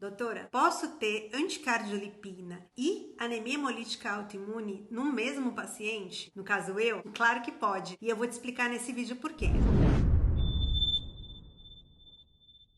Doutora, posso ter anticardiolipina e anemia hemolítica autoimune no mesmo paciente? No caso eu? Claro que pode. E eu vou te explicar nesse vídeo por quê.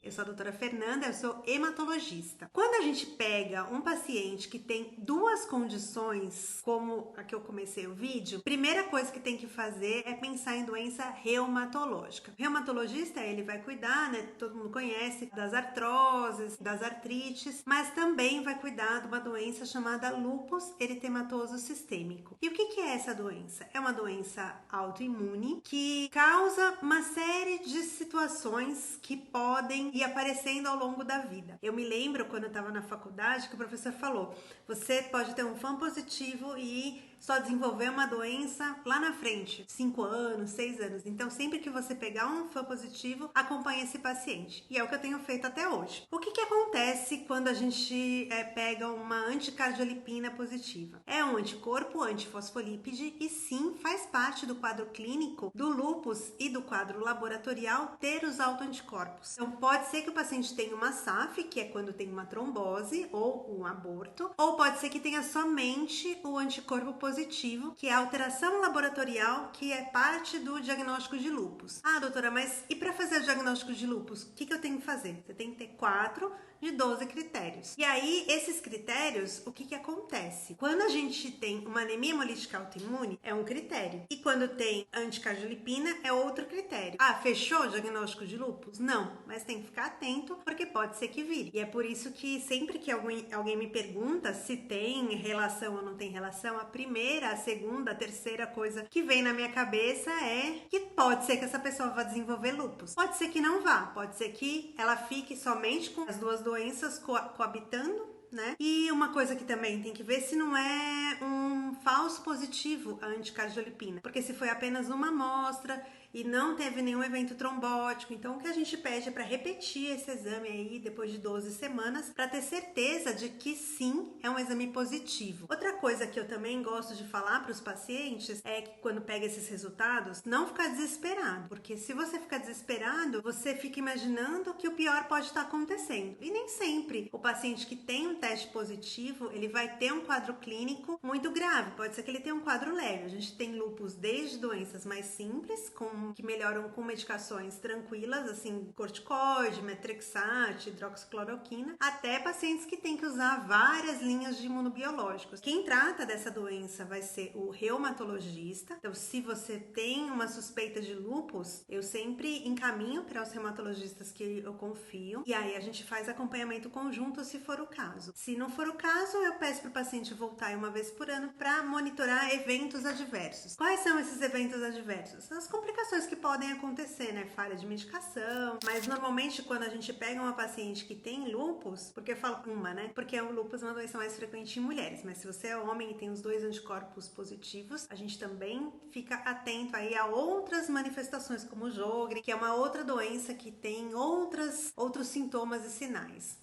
Eu sou a doutora Fernanda, eu sou hematologista. Quando a gente pega um paciente que tem duas condições, como a que eu comecei o vídeo, primeira coisa que tem que fazer é pensar em doença reumatológica. O reumatologista, ele vai cuidar, né, todo mundo conhece, das artroses, das artrites, mas também vai cuidar de uma doença chamada lúpus eritematoso sistêmico. E o que é essa doença? É uma doença autoimune que causa uma série de situações que podem ir aparecendo ao longo da vida. Eu me lembro quando eu estava na faculdade que o professor falou: você pode ter um FAM positivo e só desenvolver uma doença lá na frente, 5 anos, 6 anos. Então, sempre que você pegar um FAM positivo, acompanhe esse paciente. E é o que eu tenho feito até hoje. O que acontece quando a gente pega uma anticardiolipina positiva? É um anticorpo antifosfolípide e sim, faz parte do quadro clínico do lúpus e do quadro laboratorial ter os autoanticorpos. Então, pode ser que o paciente tenha uma SAF, que é quando tem uma trombose ou um aborto, ou pode ser que tenha somente o anticorpo positivo, que é a alteração laboratorial, que é parte do diagnóstico de lúpus. Ah, doutora, mas e para fazer o diagnóstico de lúpus, o que eu tenho que fazer? Você tem que ter 4 de 12 critérios. E aí, esses critérios, o que acontece? Quando a gente tem uma anemia hemolítica autoimune, é um critério. E quando tem anticardiolipina, é outro critério. Ah, fechou o diagnóstico de lúpus? Não, mas tem que ficar atento, porque pode ser que vire. E é por isso que sempre que alguém me pergunta se tem relação ou não tem relação, a primeira, a segunda, a terceira coisa que vem na minha cabeça é que pode ser que essa pessoa vá desenvolver lúpus. Pode ser que não vá, pode ser que ela fique somente com as duas doenças coabitando, né? E uma coisa que também tem que ver se não é um falso positivo a anticardiolipina, porque se foi apenas uma amostra e não teve nenhum evento trombótico, então o que a gente pede é para repetir esse exame aí depois de 12 semanas para ter certeza de que sim, é um exame positivo. Outra coisa que eu também gosto de falar para os pacientes é que quando pega esses resultados, não ficar desesperado, porque se você ficar desesperado, você fica imaginando que o pior pode estar acontecendo. E nem sempre o paciente que tem um teste positivo, ele vai ter um quadro clínico muito grave. Pode ser que ele tenha um quadro leve. A gente tem lúpus desde doenças mais simples, que melhoram com medicações tranquilas, assim, corticoide, metrexate, hidroxicloroquina, até pacientes que têm que usar várias linhas de imunobiológicos. Quem trata dessa doença vai ser o reumatologista. Então, se você tem uma suspeita de lúpus, eu sempre encaminho para os reumatologistas que eu confio, e aí a gente faz acompanhamento conjunto se for o caso. Se não for o caso, eu peço para o paciente voltar uma vez por ano para monitorar eventos adversos. Quais são esses eventos adversos? As complicações que podem acontecer, né? Falha de medicação, mas normalmente quando a gente pega uma paciente que tem lúpus, porque eu falo uma, né? Porque o lúpus é uma doença mais frequente em mulheres, mas se você é homem e tem os 2 anticorpos positivos, a gente também fica atento aí a outras manifestações, como o Jogre, que é uma outra doença que tem outros sintomas e sinais.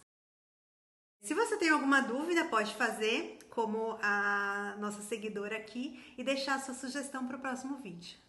Se você tem alguma dúvida, pode fazer como a nossa seguidora aqui e deixar sua sugestão para o próximo vídeo.